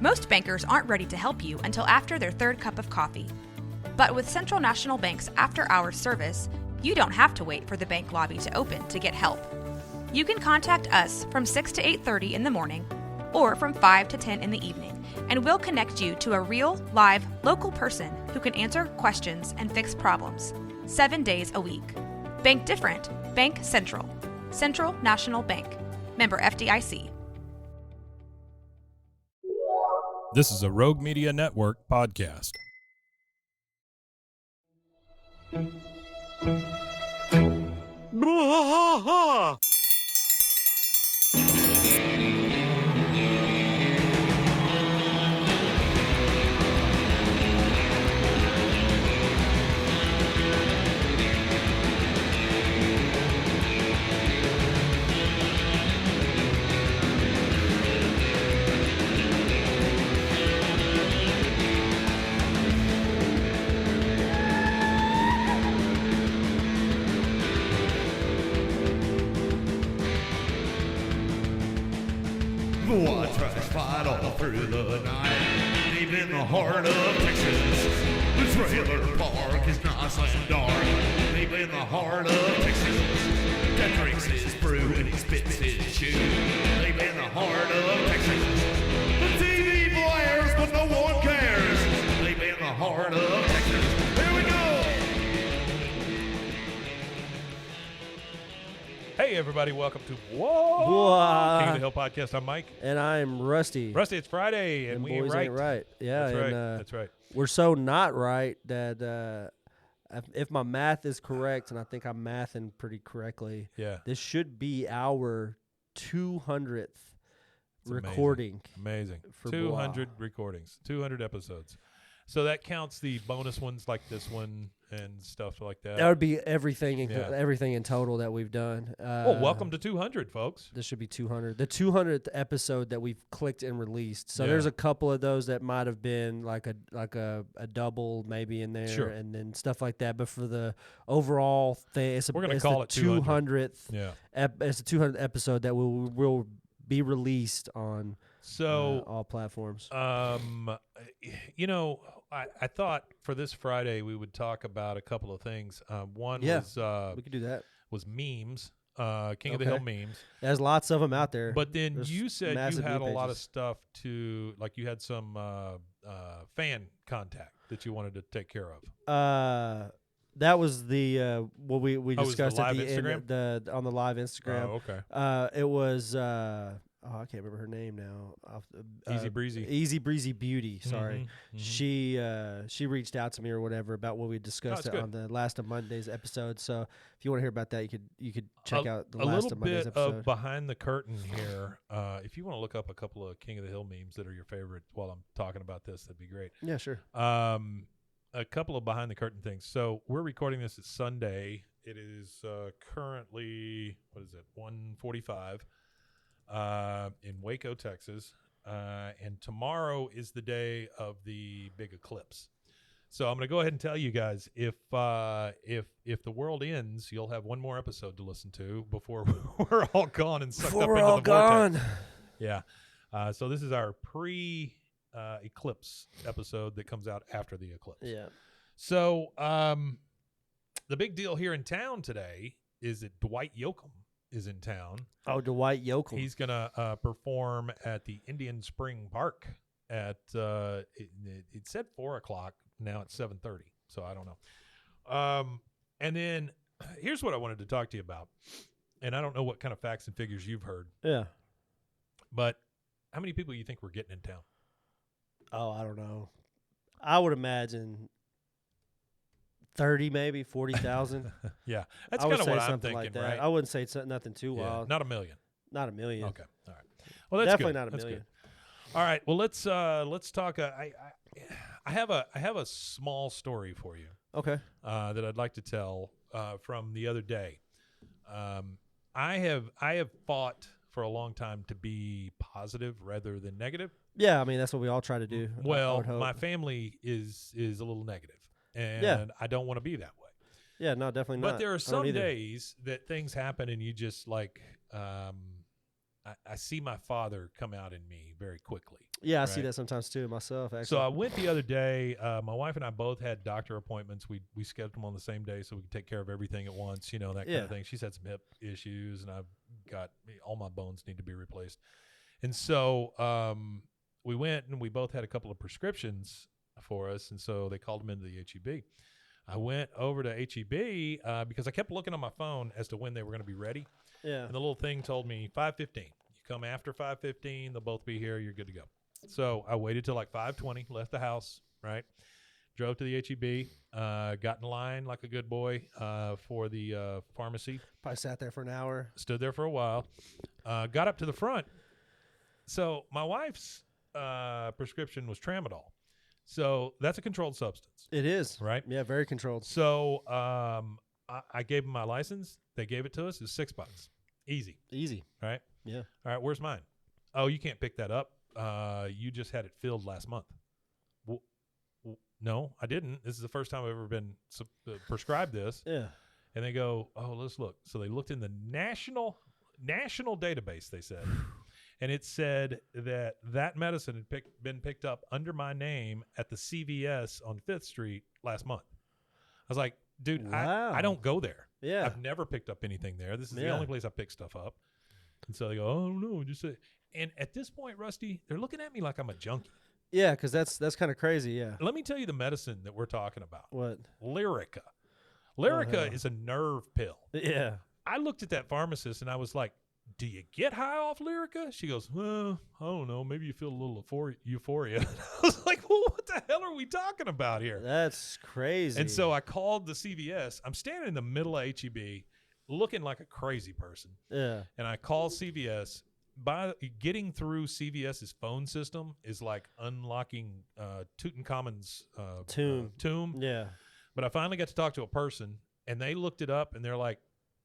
Most bankers aren't ready to help you until after their third cup of coffee. But with Central National Bank's after-hours service, you don't have to wait for the bank lobby to open to get help. You can contact us from 6 to 8:30 in the morning or from 5 to 10 in the evening, and we'll connect you to a real, live, local person who can answer questions and fix problems 7 days a week. Bank different. Bank Central. Central National Bank. Member FDIC. This is a Rogue Media Network podcast. I tried to fight all through the night, deep in the heart of Texas. The trailer park is nice and dark, deep in the heart of Texas. That drinks his brew and he spits his chew, deep in the heart of Texas. The TV blares, but no one cares, deep in the heart of Texas. Here we go! Hey, everybody, welcome to King of the Hill podcast. I'm Mike. And I'm Rusty. Rusty, it's Friday, and we ain't boys right. ain't right. Yeah, That's right. and, That's right. We're so not right that if my math is correct, and I think I'm mathing pretty correctly, Yeah. this should be our 200th It's recording. Amazing. For 200 recordings, 200 episodes. So that counts the bonus ones like this one and stuff like that. That would be everything Yeah. everything in total that we've done. Well, welcome to 200, folks. This should be 200. The 200th episode that we've clicked and released. So Yeah. there's a couple of those that might have been like a double maybe in there, Sure. and then stuff like that. But for the overall thing, We're gonna call it 200th. Yeah. It's the 200th episode that will be released on So, all platforms. you know, I thought for this Friday we would talk about a couple of things. One Yeah. was We could do that. memes, King of the Hill memes. There's lots of them out there. But then There's you said you massive had a meme lot of pages. stuff to, like you had some fan contact that you wanted to take care of. That was the what we Oh, it was the discussed live at the Instagram? end on the live Instagram. Oh, okay. It was I can't remember her name now. Easy Breezy. Easy Breezy Beauty. Sorry, Mhm. she reached out to me or whatever about what we discussed good. on the last of Monday's episode. So if you want to hear about that, you could check out the a last little of Monday's bit episode. of behind the curtain here. If you want to look up a couple of King of the Hill memes that are your favorite while I'm talking about this, that'd be great. Yeah, sure. A couple of behind the curtain things. So we're recording this at Sunday. It is currently 1:45 in Waco, Texas, and tomorrow is the day of the big eclipse. So I'm going to go ahead and tell you guys, if the world ends, you'll have one more episode to listen to before we're all gone and sucked up into the vortex. Yeah. So this is our pre-eclipse episode that comes out after the eclipse. Yeah. So the big deal here in town today is that Dwight Yoakam is in town. Oh, Dwight Yoakam. He's going to perform at the Indian Spring Park at it said 4 o'clock. Now it's 7:30. So I don't know. And then here's what I wanted to talk to you about. And I don't know what kind of facts and figures you've heard. Yeah. But how many people you think we're getting in town? Oh, I don't know. I would imagine 30, maybe 40,000. Yeah, that's I would kind of say what I'm something thinking, like that. right? I wouldn't say nothing too Yeah, wild. not a million. Not a million. Okay, all right. Well, that's Definitely good. not a That's million. good. All right. Well, let's talk. I have a small story for you Okay. that I'd like to tell from the other day. I have fought for a long time to be positive rather than negative. Yeah, I mean that's what we all try to do. I Well, would hope. my family is a little negative, and Yeah. I don't want to be that way. Yeah, no, definitely not. But there are I don't some either. days that things happen, and you just like I see my father come out in me very quickly. Yeah, I see right? that sometimes too myself. Actually, So I went the other day. My wife and I both had doctor appointments. We scheduled them on the same day so we could take care of everything at once. You know, that kind of thing. She's had some hip issues, and I've got all my bones need to be replaced. And so we went, and we both had a couple of prescriptions for us, and so they called them into the HEB. I went over to HEB because I kept looking on my phone as to when they were going to be ready. yeah. And the little thing told me 5:15. You come after 5:15, they'll both be here. You're good to go. So I waited till like 5:20, left the house, right? Drove to the HEB, got in line like a good boy for the pharmacy. Probably sat there for an hour. Stood there for a while. Got up to the front. So my wife's prescription was tramadol. So that's a controlled substance, It is. right? Yeah, very controlled. So I gave them my license. They gave it to us. It was $6. Easy, Easy. right? Yeah. All right, where's mine? Oh, you can't pick that up. You just had it filled last month. Well, no, I didn't. This is the first time I've ever been prescribed this. Yeah. And they go, oh, let's look. So they looked in the national database, they said. And it said that medicine had been picked up under my name at the CVS on 5th Street last month. I was like, dude, Wow. I don't go there. Yeah. I've never picked up anything there. This is the Yeah. only place I pick stuff up. And so they go, oh, no, just say. And at this point, Rusty, they're looking at me like I'm a junkie. Yeah, because that's kind of crazy. Yeah. Let me tell you the medicine that we're talking about. What? Lyrica. Oh, Lyrica hell. is a nerve pill. Yeah. I looked at that pharmacist and I was like, do you get high off Lyrica? She goes, well, I don't know. Maybe you feel a little euphoria. I was like, well, what the hell are we talking about here? That's crazy. And so I called the CVS. I'm standing in the middle of HEB looking like a crazy person. Yeah. And I call CVS. By getting through CVS's phone system is like unlocking Tutankhamun's tomb. Yeah. But I finally got to talk to a person, and they looked it up, and they're like,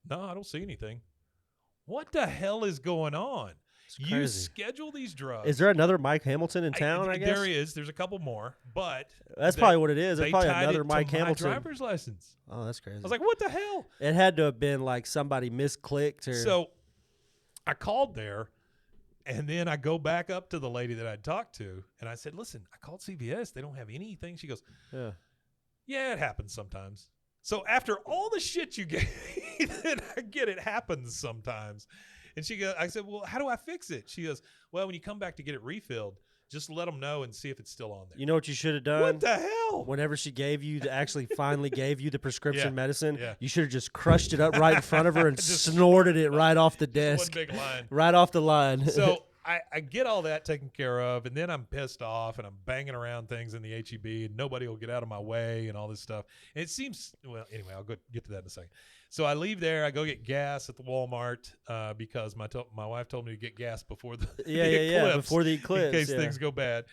no, I don't see anything. What the hell is going on? It's You crazy. schedule these drugs. Is there another Mike Hamilton in town? I guess There is. There's a couple more, but that's they- probably what it is. There's they probably tied another it Mike to my Hamilton. driver's license. Oh, that's crazy. I was like, what the hell? it had to have been like somebody misclicked or. So I called there, and then I go back up to the lady that I'd talked to, and I said, listen, I called CVS. They don't have anything. She goes, Yeah. yeah, it happens sometimes. So after all the shit you gave me, then I get it happens sometimes. And I said, well, how do I fix it? She goes, well, when you come back to get it refilled, just let them know and see if it's still on there. You know what you should have done? What the hell? Whenever she gave you finally gave you the prescription Yeah, medicine, yeah. you should have just crushed it up right in front of her and Just snorted it right off the One desk, big line. right off the line. So I get all that taken care of, and then I'm pissed off, and I'm banging around things in the HEB, and nobody will get out of my way and all this stuff. And it seems, well, anyway, I'll get to that in a second. So I leave there. I go get gas at the Walmart because my wife told me to get gas before the, yeah, the yeah, eclipse, before the eclipse, in case yeah. things go bad.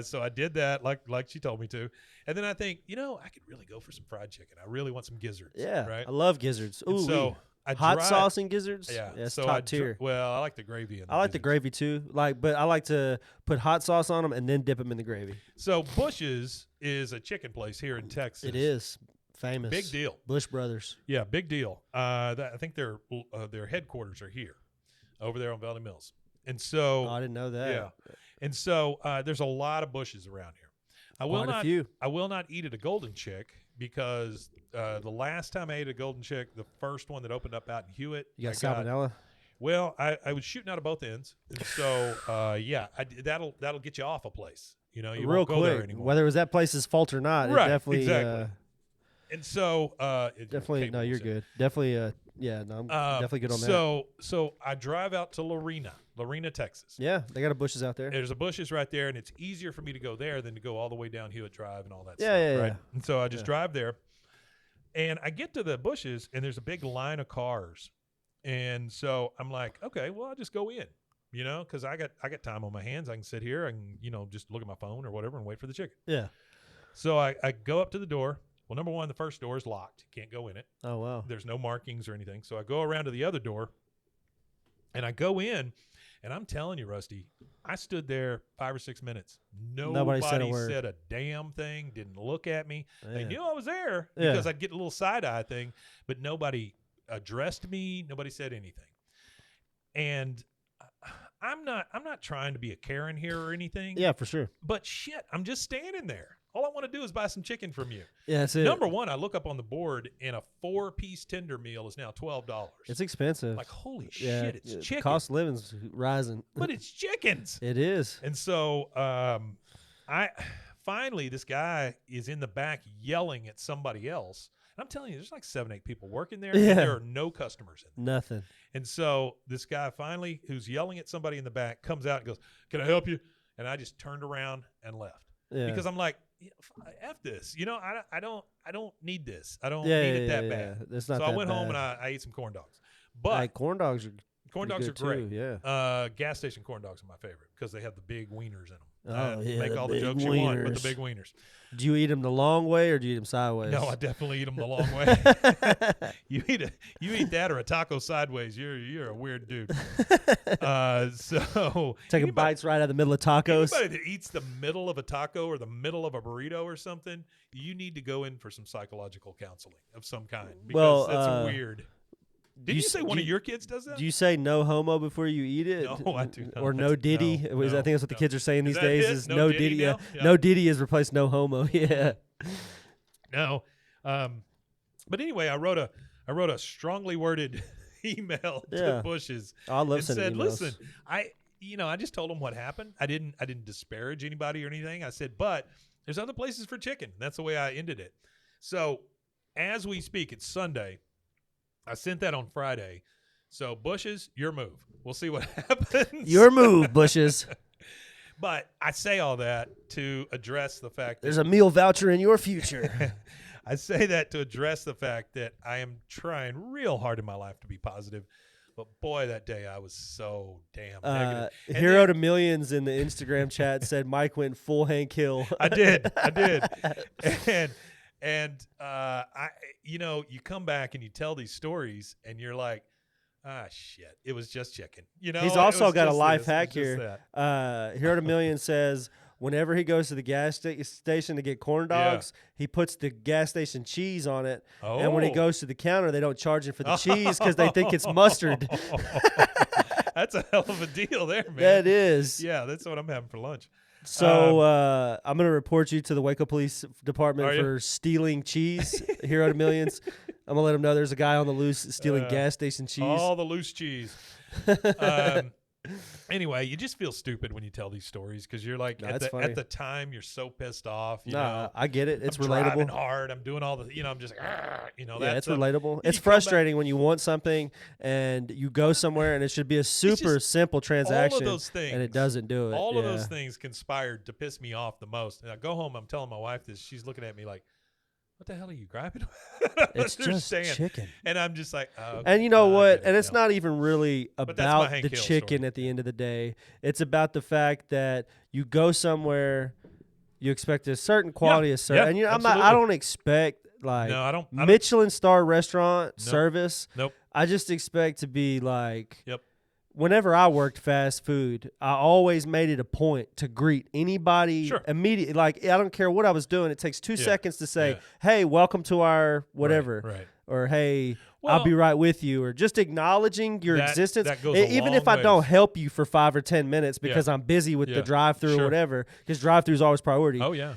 So I did that like she told me to. And then I think, I could really go for some fried chicken. I really want some gizzards. Yeah, Right. I love gizzards. And Ooh, so I hot drive- sauce and gizzards. Yeah. That's so top tier. Well, I like the gravy. In I like the gizzards. gravy too. But I like to put hot sauce on them and then dip them in the gravy. So Bush's is a chicken place here in Texas. It is famous. Big deal. Bush Brothers. Yeah, big deal. I think their headquarters are here, over there on Valley Mills. And so, Oh, I didn't know that. yeah. And so there's a lot of Bushes around here. Quite a few. I will not eat at a Golden Chick because the last time I ate a Golden Chick, the first one that opened up out in Hewitt, You got I salmonella? Well, I was shooting out of both ends, and so yeah, that'll get you off a place. You Real won't go there quick, anymore. whether it was that place's fault or not, Right, it definitely, exactly. And so definitely. No, you're good. Definitely, yeah. No, I'm definitely good on that. So I drive out to Lorena, Texas. Yeah, they got a Bushes out there. There's a Bushes right there, and it's easier for me to go there than to go all the way down Hewitt Drive and all that Yeah, stuff. yeah, right? yeah. And so I just Yeah. drive there, and I get to the Bushes, and there's a big line of cars, and so I'm like, okay, well, I'll just go in, because I got time on my hands. I can sit here and just look at my phone or whatever and wait for the chicken. Yeah. So I go up to the door. Well, number one, the first door is locked. You can't go in it. Oh wow. There's no markings or anything. So I go around to the other door, and I go in, and I'm telling you, Rusty, I stood there 5 or 6 minutes. Nobody said a word. said a damn thing, didn't look at me. They Yeah. knew I was there Yeah. because I'd get a little side-eye thing, but nobody addressed me. Nobody said anything. And I'm not trying to be a Karen here or anything. Yeah, for sure. But shit, I'm just standing there. All I want to do is buy some chicken from you. Yeah, that's it. Number one, I look up on the board, and a 4-piece tender meal is now $12. It's expensive. Like, holy shit, it's chicken. Cost of living's rising. But it's chickens. It is. And so I finally, this guy is in the back yelling at somebody else. And I'm telling you, there's like 7-8 people working there. Yeah. And there are no customers in there. Nothing. And so this guy finally, who's yelling at somebody in the back, comes out and goes, "Can I help you?" And I just turned around and left. Yeah. Because I'm like, F this. You know, I don't need this. I don't need it that bad. It's not so I that went home and bad. I ate some corn dogs. But Like, corn dogs are great. too, yeah. Gas station corn dogs are my favorite because they have the big wieners in them. Oh, yeah, Make the all the big jokes you want, but wieners. the big wieners. Do you eat them the long way or do you eat them sideways? No, I definitely eat them the long way. You eat that or a taco sideways, you're a weird dude. So Taking bites right out of the middle of tacos. Anybody that eats the middle of a taco or the middle of a burrito or something, you need to go in for some psychological counseling of some kind because that's weird. Did you say one of your kids does that? Do you say no homo before you eat it? No, I do not. Or no diddy? No, I think that's what the kids are saying Is these that days it? is No no diddy diddy. now? Yeah. Yeah. No diddy has replaced no homo. Yeah. No. But anyway, I wrote a strongly worded email to Bush's I love and sending said, emails. "Listen, I just told them what happened. I didn't disparage anybody or anything. I said, but there's other places for chicken. That's the way I ended it. So as we speak, it's Sunday. I sent that on Friday. So Bush's, your move. We'll see what happens. Your move, Bushes. But I say all that to address the fact There's a meal voucher in your future. that I say that to address the fact that I am trying real hard in my life to be positive. But boy, that day I was so damn negative. And Hero then- to Millions in the Instagram chat said Mike went full Hank Hill. I did. And you come back and you tell these stories and you're like, shit, it was just chicken. He's also got a life hack here. Hero to Millions says whenever he goes to the gas station to get corn dogs, he puts the gas station cheese on it. Oh. And when he goes to the counter, they don't charge him for the cheese because they think it's mustard. That's a hell of a deal there, man. That is. Yeah, that's what I'm having for lunch. So I'm going to report you to the Waco Police Department Are you? for stealing cheese, Hero to Millions. I'm going to let them know there's a guy on the loose stealing gas station cheese. All the loose cheese. Anyway, you just feel stupid when you tell these stories because you're like, at the time, you're so pissed off. You know, I get it. It's I'm relatable. driving hard. I'm doing all the, I'm just like, it's relatable. It's you come frustrating when you want something and you go somewhere and it should be a super simple transaction. All of those things. And it doesn't do it. All of those things conspired to piss me off the most. And I go home, I'm telling my wife this. She's looking at me like, what the hell are you griping about? It's just chicken. And I'm just like, and you know what? And it's no. not even really that's about my Hank the Hill chicken story. at the end of the day. It's about the fact that you go somewhere, you expect a certain quality of service. Yeah, And absolutely. I don't expect like No, I don't. Michelin star restaurant service. Nope. I just expect to be like, Yep. whenever I worked fast food, I always made it a point to greet anybody immediately. Like, I don't care what I was doing. It takes 2 seconds to say, hey, welcome to our whatever. Right. Or, hey, Well, I'll be right with you. Or just acknowledging your existence. that goes a Even long if I don't ways. help you for 5 or 10 minutes because I'm busy with the drive-through or whatever, because drive-through is always priority. Oh, yeah.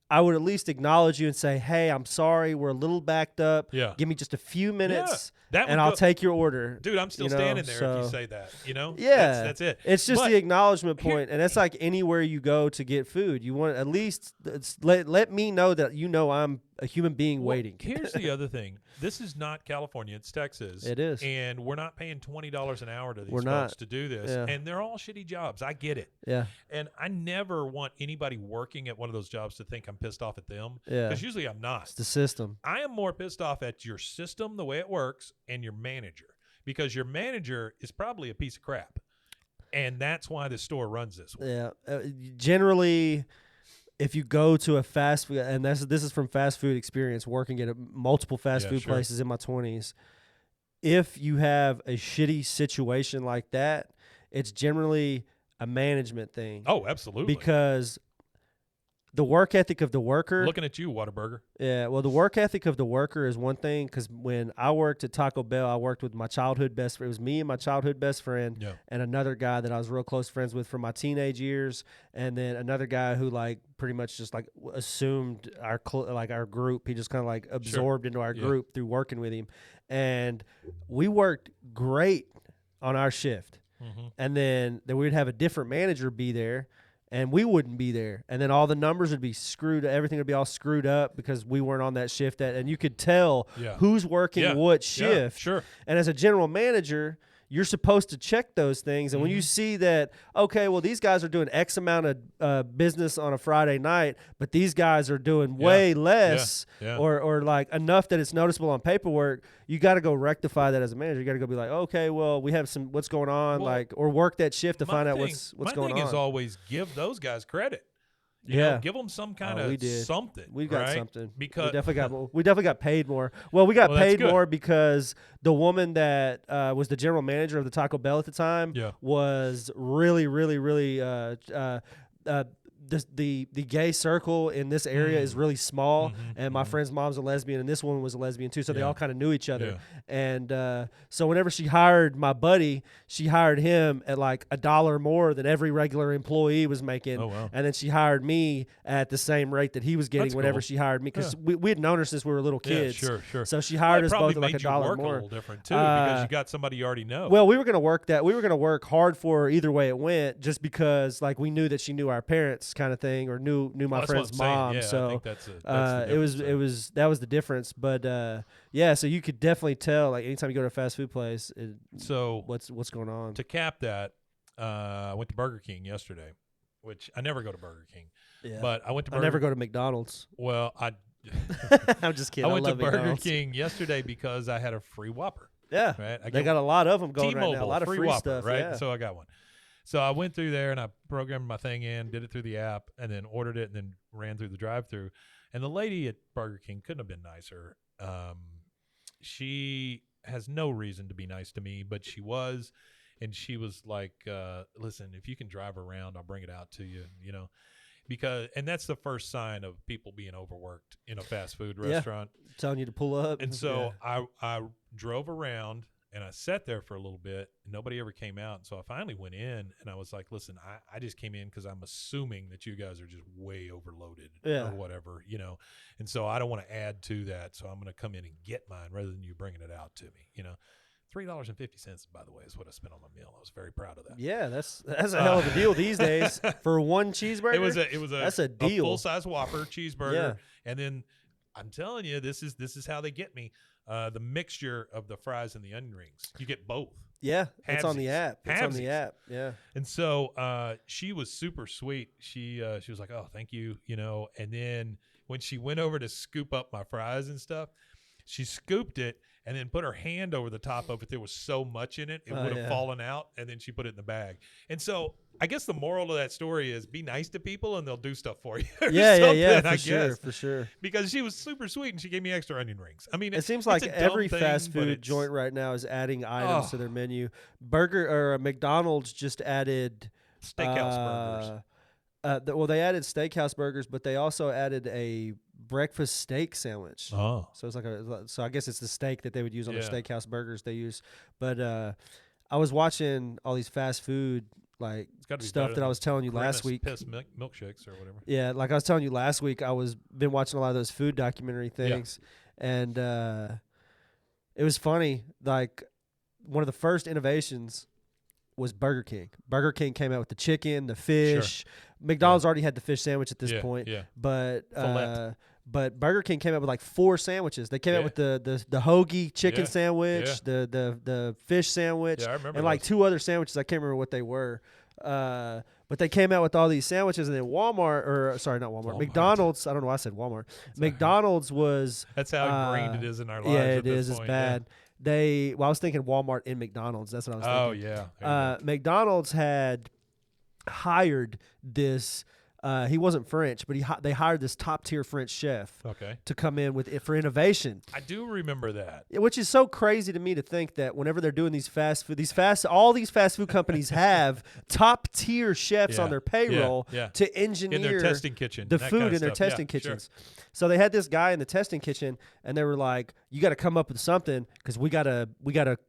I would at least acknowledge you and say, hey, I'm sorry. We're a little backed up. Yeah. Give me just a few minutes. That and would I'll go- take your order. Dude, I'm still standing there if you say that, Yeah. That's it. It's just But the acknowledgement point, and it's like anywhere you go to get food. You want at least let me know that I'm a human being waiting. Here's the other thing. This is not California. It's Texas. It is. And we're not paying $20 an hour to these We're folks not. to do this. Yeah. And they're all shitty jobs. I get it. Yeah. And I never want anybody working at one of those jobs to think I'm pissed off at them. Yeah. Because usually I'm not. It's the system. I am more pissed off at your system, the way it works, and your manager. Because your manager is probably a piece of crap. And that's why the store runs this way. Yeah. Generally, if you go to a fast food, and this is from fast food experience, working at multiple fast food places in my 20s, if you have a shitty situation like that, it's generally a management thing. Oh, absolutely. Because the work ethic of the worker. Looking at you, Whataburger. Yeah, well, the work ethic of the worker is one thing, because when I worked at Taco Bell, I worked with my childhood best friend. It was me and my childhood best friend and another guy that I was real close friends with from my teenage years, and then another guy who like pretty much just like assumed our our group. He just kind of like absorbed into our group through working with him, and we worked great on our shift. And then we'd have a different manager be there, and we wouldn't be there. And then all the numbers would be screwed. Everything would be all screwed up because we weren't on that shift. And you could tell who's working what shift. Sure. And as a general manager, you're supposed to check those things. And when you see that, okay, well, these guys are doing X amount of business on a Friday night, but these guys are doing way less or like enough that it's noticeable on paperwork, you got to go rectify that as a manager. You got to go be like, okay, well, we have what's going on, or work that shift to find out what's going on. My thing is always give those guys credit. You know, give them some kind of something. We got something because we definitely got paid more. Well, we got paid more because the woman that was the general manager of the Taco Bell at the time was really, really, really the gay circle in this area is really small, and my friend's mom's a lesbian, and this woman was a lesbian too, so they all kind of knew each other. And so whenever she hired my buddy, she hired him at like $1 more than every regular employee was making. Oh, wow. And then she hired me at the same rate that he was getting whenever she hired me, because we had known her since we were little kids. Yeah, sure. So she hired us both at like $1 more. A little different too, because you got somebody you already know. Well, we were gonna work that. We were gonna work hard for her either way it went, just because like we knew that she knew our parents, kind of thing, or knew my friend's mom. Yeah, so I think that's the that was the difference. But so you could definitely tell, like, anytime you go to a fast food place, what's going on. To cap that, I went to Burger King yesterday, which I never go to Burger King. Yeah. But I went to I never go to McDonald's. Well, I'm just kidding. I went to Burger McDonald's. King yesterday because I had a free Whopper. Yeah. Right? They got a lot of them going T-Mobile, right now. A lot of free Whopper, stuff. right? Yeah. So I got one. So I went through there and I programmed my thing in, did it through the app, and then ordered it, and then ran through the drive-through. And the lady at Burger King couldn't have been nicer. She has no reason to be nice to me, but she was. And she was like, listen, if you can drive around, I'll bring it out to you, you know. And that's the first sign of people being overworked in a fast food restaurant. Telling you to pull up. And so I drove around, and I sat there for a little bit, and nobody ever came out. And so I finally went in, and I was like, listen, I just came in because I'm assuming that you guys are just way overloaded or whatever, you know. And so I don't want to add to that. So I'm going to come in and get mine rather than you bringing it out to me, you know. $3.50, by the way, is what I spent on my meal. I was very proud of that. Yeah, that's a hell of a deal these days for one cheeseburger. That's a deal. A full-size Whopper cheeseburger. And then I'm telling you, this is how they get me. The mixture of the fries and the onion rings. You get both. Yeah, it's on the app. It's on the app. Yeah. And so she was super sweet. She was like, "Oh, thank you," you know. And then when she went over to scoop up my fries and stuff, she scooped it and then put her hand over the top of it. There was so much in it, it would have fallen out. And then she put it in the bag. And so I guess the moral of that story is be nice to people and they'll do stuff for you. For sure. Because she was super sweet and she gave me extra onion rings. I mean, it seems like every fast food joint right now is adding items to their menu. McDonald's just added steakhouse burgers. They added steakhouse burgers, but they also added a breakfast steak sandwich. Oh, so it's like so I guess it's the steak that they would use on their steakhouse burgers they use. But I was watching all these fast food stuff that I was telling you last week. Milkshakes or whatever. Yeah, like I was telling you last week, been watching a lot of those food documentary things, and it was funny. Like one of the first innovations was Burger King. Burger King came out with the chicken, the fish. Sure. McDonald's already had the fish sandwich at this point. Yeah. But Burger King came out with like 4 sandwiches. They came out with the hoagie chicken sandwich, the fish sandwich, and like 2 other sandwiches. I can't remember what they were. But they came out with all these sandwiches, and then McDonald's. I don't know why I said Walmart. McDonald's was. That's how ingrained it is in our lives. Yeah, it is. It's bad. I was thinking Walmart and McDonald's. That's what I was thinking. Oh, yeah. McDonald's had hired this He wasn't French, but they hired this top tier French chef to come in with it for innovation. I do remember that, which is so crazy to me to think that whenever they're doing all these fast food companies have top tier chefs on their payroll to engineer in their testing kitchen, the food in their testing kitchens. Sure. So they had this guy in the testing kitchen, and they were like, "You got to come up with something because we gotta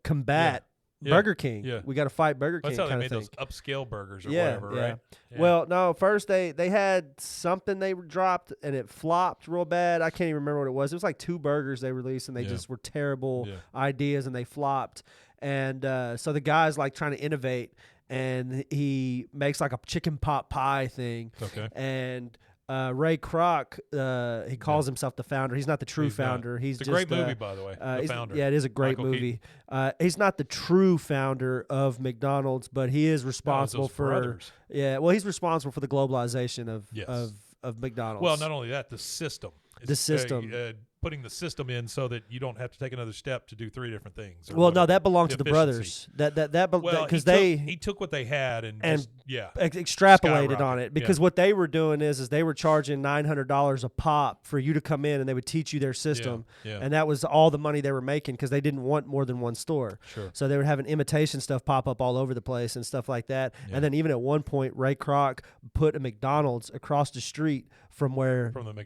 combat." Burger King. Yeah. We got to fight Burger King. That's how they made those upscale burgers or whatever, right? Yeah. Well, no, first they had something they dropped and it flopped real bad. I can't even remember what it was. It was like 2 burgers they released and they just were terrible ideas and they flopped. And so the guy's like trying to innovate and he makes like a chicken pot pie thing. Okay. And Ray Kroc, he calls himself the founder. He's not the true founder. He's it's just a great movie, by the way. The Founder. Yeah, it is a great movie. He's not the true founder of McDonald's, but he is responsible for. Brothers. Yeah, well, he's responsible for the globalization of McDonald's. Well, not only that, the system. The system. Putting the system in so that you don't have to take another step to do 3 different things. Well, no, that belonged to the brothers. Because he took what they had and extrapolated on it. Because what they were doing is they were charging $900 a pop for you to come in and they would teach you their system, and that was all the money they were making because they didn't want more than one store. Sure. So they were having imitation stuff pop up all over the place and stuff like that. Yeah. And then even at one point, Ray Kroc put a McDonald's across the street from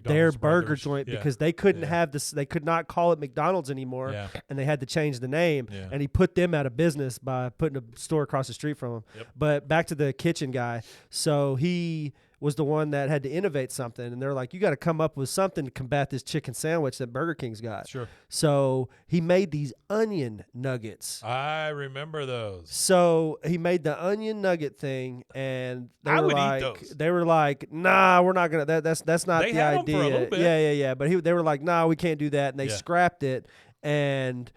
their burger joint because they couldn't have this. They could not call it McDonald's anymore, and they had to change the name. Yeah. And he put them out of business by putting a store across the street from them. Yep. But back to the kitchen guy. So he was the one that had to innovate something, and they're like, "You got to come up with something to combat this chicken sandwich that Burger King's got." Sure. So he made these onion nuggets. I remember those. So he made the onion nugget thing, and I would eat those. They were like, "Nah, we're not gonna. That's not the idea." Them for a little bit. Yeah. But they were like, "Nah, we can't do that," and they scrapped it. And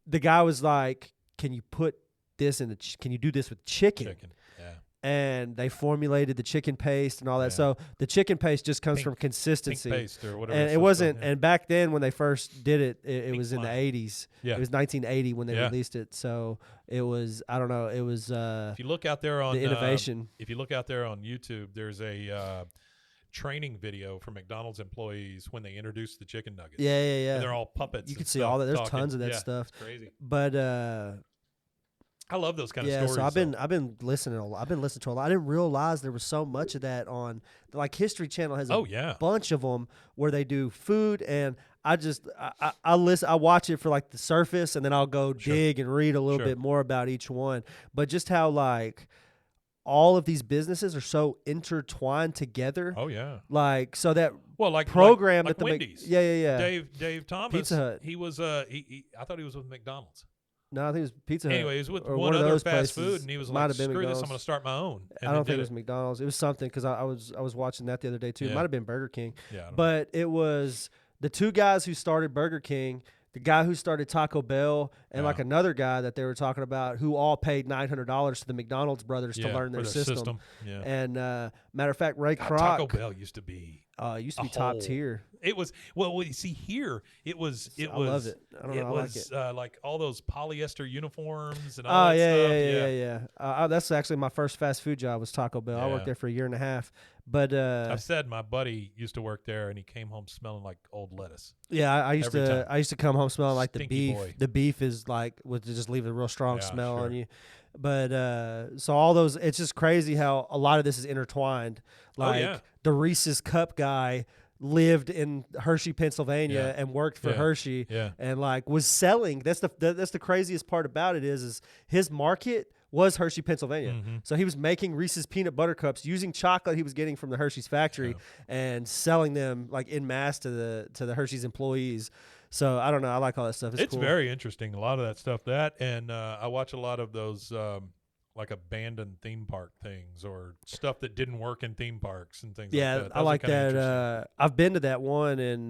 the guy was like, "Can you put this in can you do this with chicken?" And they formulated the chicken paste and all that. Yeah. So the chicken paste just comes from consistency. Pink paste or whatever. And it wasn't. And back then, when they first did it, it was in the 80s. Yeah. It was 1980 when they released it. So it was. I don't know. It was. If you look out there on the innovation. If you look out there on YouTube, there's a training video for McDonald's employees when they introduced the chicken nuggets. Yeah. And they're all puppets. You can see all that. There's tons of that stuff. It's crazy. But. I love those kind of stories. So I've been listening to a lot. I didn't realize there was so much of that on like History Channel has a bunch of them where they do food, and I listen. I watch it for like the surface, and then I'll go dig and read a little bit more about each one. But just how like all of these businesses are so intertwined together. Oh yeah. Like so that program like that the Wendy's. Dave Thomas. Pizza Hut. He was I thought he was with McDonald's. No, I think it was Pizza Hut. Anyway, he was with one other fast food, and he was like, "Screw this! I'm going to start my own." And I don't think it was McDonald's. It was something because I was watching that the other day too. Yeah. It might have been Burger King. Yeah, but it was the 2 guys who started Burger King, the guy who started Taco Bell, and like another guy that they were talking about who all paid $900 to the McDonald's brothers to learn their system. Yeah. And matter of fact, Ray Kroc. Taco Bell used to be. Top tier. It was you see here. It was. I love it. I don't know. I like it. Like all those polyester uniforms and all that stuff. Yeah. That's actually my first fast food job was Taco Bell. I worked there for a year and a half. But I've said my buddy used to work there, and he came home smelling like old lettuce. Yeah, I used to come home smelling like the beef. Boy. The beef is like would just leave a real strong smell on you. But so all those, it's just crazy how a lot of this is intertwined. Like the Reese's Cup guy lived in Hershey, Pennsylvania, and worked for Hershey, and like was selling. That's the craziest part about it is his market was Hershey, Pennsylvania. Mm-hmm. So he was making Reese's peanut butter cups using chocolate he was getting from the Hershey's factory and selling them like en masse to the Hershey's employees. So I don't know. I like all that stuff. It's cool. Very interesting. A lot of that stuff. And I watch a lot of those like abandoned theme park things or stuff that didn't work in theme parks and things like that. Yeah, I like that. I've been to that one in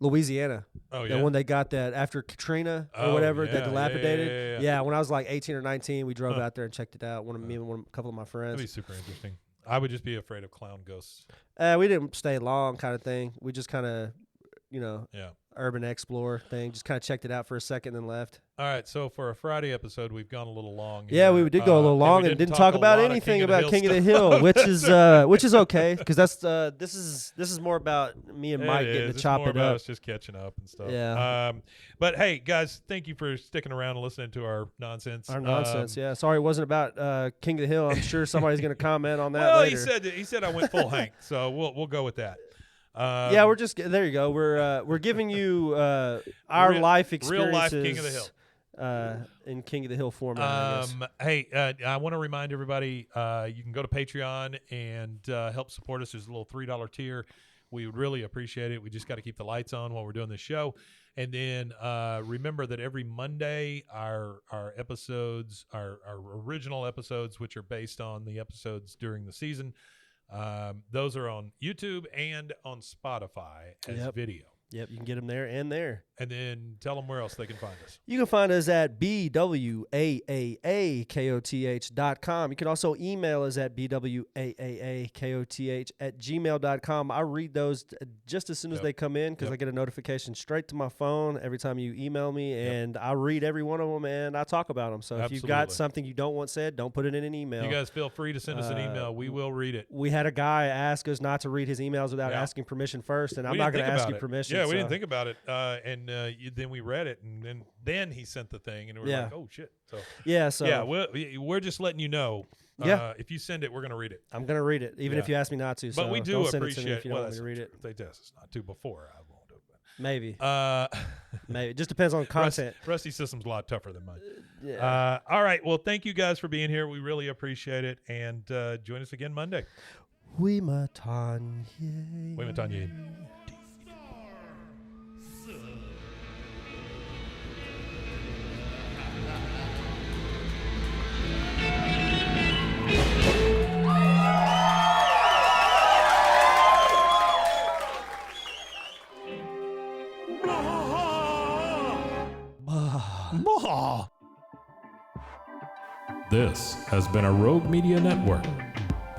Louisiana. Oh, yeah? When they got that after Katrina or whatever, that dilapidated. Yeah, when I was like 18 or 19, we drove out there and checked it out. Me and a couple of my friends. That'd be super interesting. I would just be afraid of clown ghosts. We didn't stay long kind of thing. We just kind of Yeah. urban explorer thing. Just kind of checked it out for a second, then left. All right, so for a Friday episode, we've gone a little long. Yeah, here. we did go a little long and didn't talk about anything about King of the Hill, which is okay because that's this is more about me and Mike getting to chop more it about up. us just catching up and stuff. Yeah. But hey, guys, thank you for sticking around and listening to our nonsense. Yeah. Sorry, it wasn't about King of the Hill. I'm sure somebody's going to comment on that Well, later. he said I went full Hank, so we'll go with that. Yeah, we're just there. You go. We're giving you our life experiences, real life King of the Hill. In King of the Hill format. I guess. Hey, I want to remind everybody, you can go to Patreon and help support us. There's a little $3 tier. We would really appreciate it. We just got to keep the lights on while we're doing this show. And then remember that every Monday, our episodes, our original episodes, which are based on the episodes during the season, those are on YouTube and on Spotify as video. Yep, you can get them there and there. And then tell them where else they can find us. You can find us at bwaaaakoth.com. You can also email us at bwaaaakoth@gmail.com. I read those just as soon as they come in because I get a notification straight to my phone every time you email me, and I read every one of them and I talk about them. So if you've got something you don't want said, don't put it in an email. You guys feel free to send us an email. We will read it. We had a guy ask us not to read his emails without asking permission first, and I'm not going to ask you permission. Yeah, we didn't think about it, and then we read it, and then he sent the thing, and we were like, "Oh shit!" We're just letting you know. If you send it, we're gonna read it. I'm gonna read it, even if you ask me not to. But we do appreciate it if you don't want me to read it. If they test us not to before, I won't do it. Maybe. Maybe it just depends on content. Rusty system's a lot tougher than mine. Yeah. All right. Well, thank you guys for being here. We really appreciate it, and join us again Monday. Oui, ma Tanya. Oui, ma Tanya. This has been a Rogue Media Network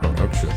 production.